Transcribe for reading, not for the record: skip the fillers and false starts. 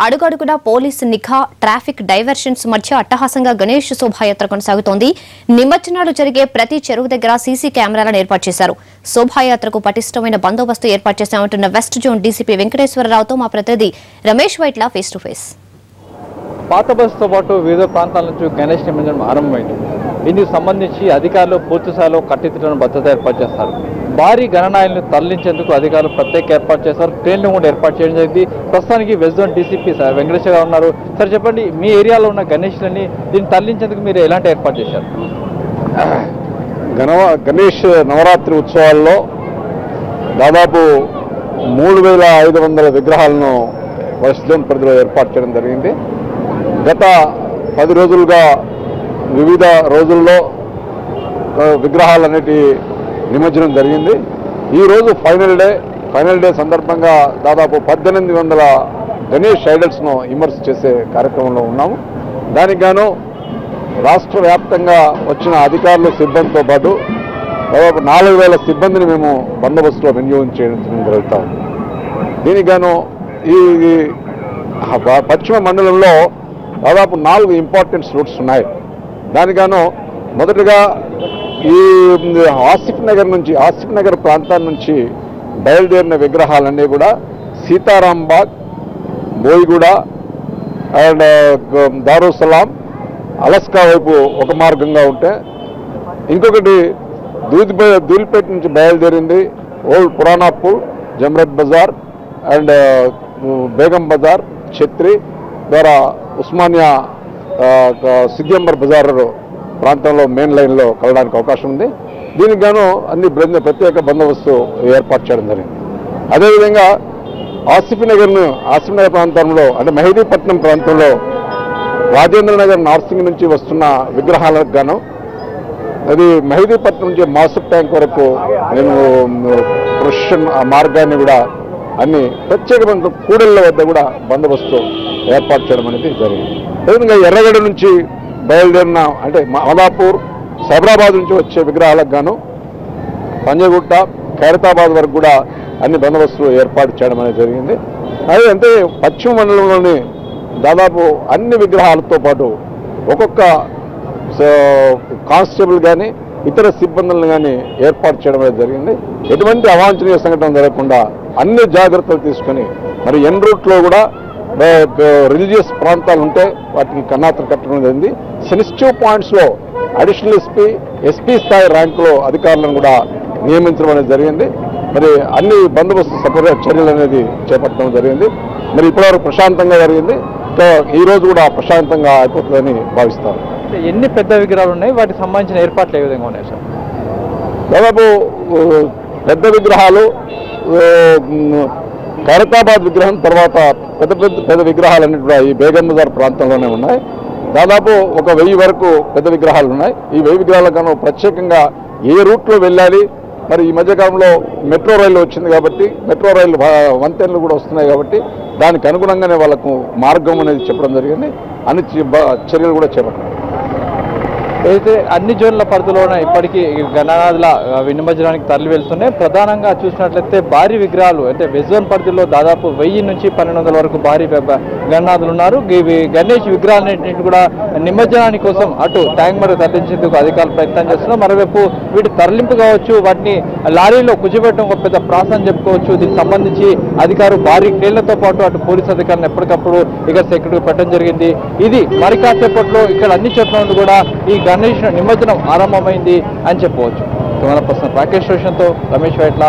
అడుగడుగున పోలీసు నిఘా traffic diversions మధ్య అట్టహాసంగా గణేష్ శోభాయాత్ర కొనసాగుతోంది. నిమజ్జనాలు జరిగే ప్రతి చెరువు దగ్గర సీసీ కెమెరాలను ఏర్పాటు చేశారు. శోభాయాత్రకు పటిష్టమైన బందోబస్తు ఏర్పాటు చేశామంటున్న వెస్ట్ జోన్ డీసీపీ వెంకటేశ్వరరావుతో మా ప్రతినిధి Ramesh Vaitla face to face. పాత బస్సుతో పాటు వివిధ ప్రాంతాల నుంచి గణేష్ నిమజ్జనం ఆరంభమైంది. దీనికి సంబంధించి అధికారులు పూర్తిస్థాయిలో కట్టెత్తులను భద్రత ఏర్పాటు చేస్తారు. భారీ గణనాయాలను తరలించేందుకు అధికారులు ప్రత్యేక ఏర్పాటు చేశారు. ట్రైన్లు కూడా ఏర్పాటు చేయడం జరిగింది. ప్రస్తుతానికి వెస్ట్ జోన్ డీసీపీ వెంకటేశ్వర గారు ఉన్నారు. సార్ చెప్పండి, మీ ఏరియాలో ఉన్న గణేష్లని దీన్ని తరలించేందుకు మీరు ఎలాంటి ఏర్పాటు చేశారు? గణేష్ నవరాత్రి ఉత్సవాల్లో దాదాపు 3500 విగ్రహాలను వెస్ట్ జోన్ పరిధిలో ఏర్పాటు చేయడం జరిగింది. గత 10 రోజులుగా వివిధ రోజుల్లో విగ్రహాలన్నిటి నిమజ్జనం జరిగింది. ఈరోజు ఫైనల్ డే సందర్భంగా దాదాపు 1800 గణేష్ ఐడల్స్ను ఇమర్స్ చేసే కార్యక్రమంలో ఉన్నాము. దానికి గాను రాష్ట్ర వ్యాప్తంగా వచ్చిన అధికారులు సిబ్బందితో పాటు దాదాపు 4000 సిబ్బందిని మేము బందోబస్తులో వినియోగించడం జరుగుతూ ఉంది. దీనికి గాను ఈ పశ్చిమ మండలంలో దాదాపు 4 ఇంపార్టెంట్ రూట్స్ ఉన్నాయి. దానిగాను మొదటగా ఈ ఆసిఫ్ నగర్ ప్రాంతాల నుంచి బయలుదేరిన విగ్రహాలన్నీ కూడా సీతారాంబాగ్, బోయిగూడ అండ్ దారుసలాం, అలస్కా వైపు ఒక మార్గంగా ఉంటే, ఇంకొకటి దూల్పేట నుంచి బయలుదేరింది ఓల్డ్ పురాణాపూర్, జమ్రత్ బజార్ అండ్ బేగం బజార్, ఛత్రి ద్వారా ఉస్మానియా సిద్దింబర్ బజార్ ప్రాంతంలో మెయిన్ లైన్లో కలడానికి అవకాశం ఉంది. దీనికి గాను అన్ని ప్రత్యేక బందోబస్తు ఏర్పాటు చేయడం జరిగింది. అదేవిధంగా ఆసిఫ్ నగర్ ప్రాంతంలో అంటే మెహదీపట్నం ప్రాంతంలో రాజేంద్ర నగర్ నార్సింగ్ నుంచి వస్తున్న విగ్రహాలకు గాను అది మెహదీపట్నం నుంచి మాసుక్ ట్యాంక్ వరకు మేము ప్రొసెషన్ ఆ మార్గాన్ని కూడా అన్ని ప్రత్యేకమైన కూడళ్ల వద్ద కూడా బందోబస్తు ఏర్పాటు చేయడం అనేది జరిగింది. అదేవిధంగా ఎర్రగడ్డ నుంచి బయలుదేరిన అంటే మాదాపూర్, సైబరాబాద్ నుంచి వచ్చే విగ్రహాలకు గాను పంజగుట్ట, ఖైరతాబాద్ వరకు కూడా అన్ని బందోబస్తులు ఏర్పాటు చేయడం అనేది జరిగింది. అదే అంటే పశ్చిమ మండలంలోని దాదాపు అన్ని విగ్రహాలతో పాటు ఒక్కొక్క కానిస్టేబుల్ కానీ ఇతర సిబ్బందులను కానీ ఏర్పాటు చేయడం అనేది జరిగింది. ఎటువంటి అవాంఛనీయ సంఘటన జరగకుండా అన్ని జాగ్రత్తలు తీసుకొని మరి ఎన్ రూట్లో కూడా రిలీజియస్ ప్రాంతాలు ఉంటే వాటికి కన్నాతలు కట్టడం జరిగింది. సెన్సిటివ్ పాయింట్స్లో అడిషనల్ ఎస్పీ స్థాయి ర్యాంకులో అధికారులను కూడా నియమించడం అనేది జరిగింది. మరి అన్ని బందోబస్తు చర్యలు అనేది చేపట్టడం జరిగింది. మరి ఇప్పటివరకు ప్రశాంతంగా జరిగింది. ఈరోజు కూడా ప్రశాంతంగా అయిపోతుందని భావిస్తారు. ఎన్ని పెద్ద విగ్రహాలు ఉన్నాయి, వాటికి సంబంధించిన ఏర్పాట్లు ఏ విధంగా ఉన్నాయి సార్? దాదాపు పెద్ద విగ్రహాలు ఖైరతాబాద్ విగ్రహం తర్వాత పెద్ద విగ్రహాలన్నీ కూడా ఈ బేగం బజార్ ప్రాంతంలోనే ఉన్నాయి. దాదాపు ఒక 1000 వరకు పెద్ద విగ్రహాలు ఉన్నాయి. ఈ 1000 విగ్రహాలకు గాను ప్రత్యేకంగా ఏ రూట్లో వెళ్ళాలి, మరి ఈ మధ్యకాలంలో మెట్రో రైలు వచ్చింది కాబట్టి మెట్రో రైలు వంతెనలు కూడా వస్తున్నాయి కాబట్టి దానికి అనుగుణంగానే వాళ్ళకు మార్గం అనేది చెప్పడం జరిగింది. అన్ని చర్యలు కూడా చేపట్టారు. అయితే అన్ని జోన్ల పరిధిలోనే ఇప్పటికీ గణనాథుల నిమజ్జనానికి తరలి వెళ్తున్నాయి. ప్రధానంగా చూసినట్లయితే భారీ విగ్రహాలు అంటే వెస్ట్ జోన్ పరిధిలో దాదాపు 1000 నుంచి 1200 వరకు భారీ గణనాథులు ఉన్నారు. ఈ గణేష్ విగ్రహాలన్నింటినీ కూడా నిమజ్జనాని కోసం అటు ట్యాంక్ మరి తరలించేందుకు అధికారులు ప్రయత్నం చేస్తున్నారు. మరోవైపు వీటి తరలింపు కావచ్చు, వాటిని లారీలో కూర్చోబెట్టడం ఒక పెద్ద ప్రాసెస్ అని చెప్పుకోవచ్చు. దీనికి సంబంధించి అధికారులు భారీ క్రేన్లతో పాటు అటు పోలీసు అధికారులను ఎప్పటికప్పుడు ఇక్కడ సెక్యూరిటీ పెట్టడం జరిగింది. ఇది మరి కాసేపట్లో ఇక్కడ అన్ని చోట్ల నుండి కూడా ఈ గణేష్ నిమజ్జనం ఆరంభమైంది అని చెప్పవచ్చు. కెమెరా పర్సన్ రాకేష్ రోషన్తో రమేష్ వైట్ల.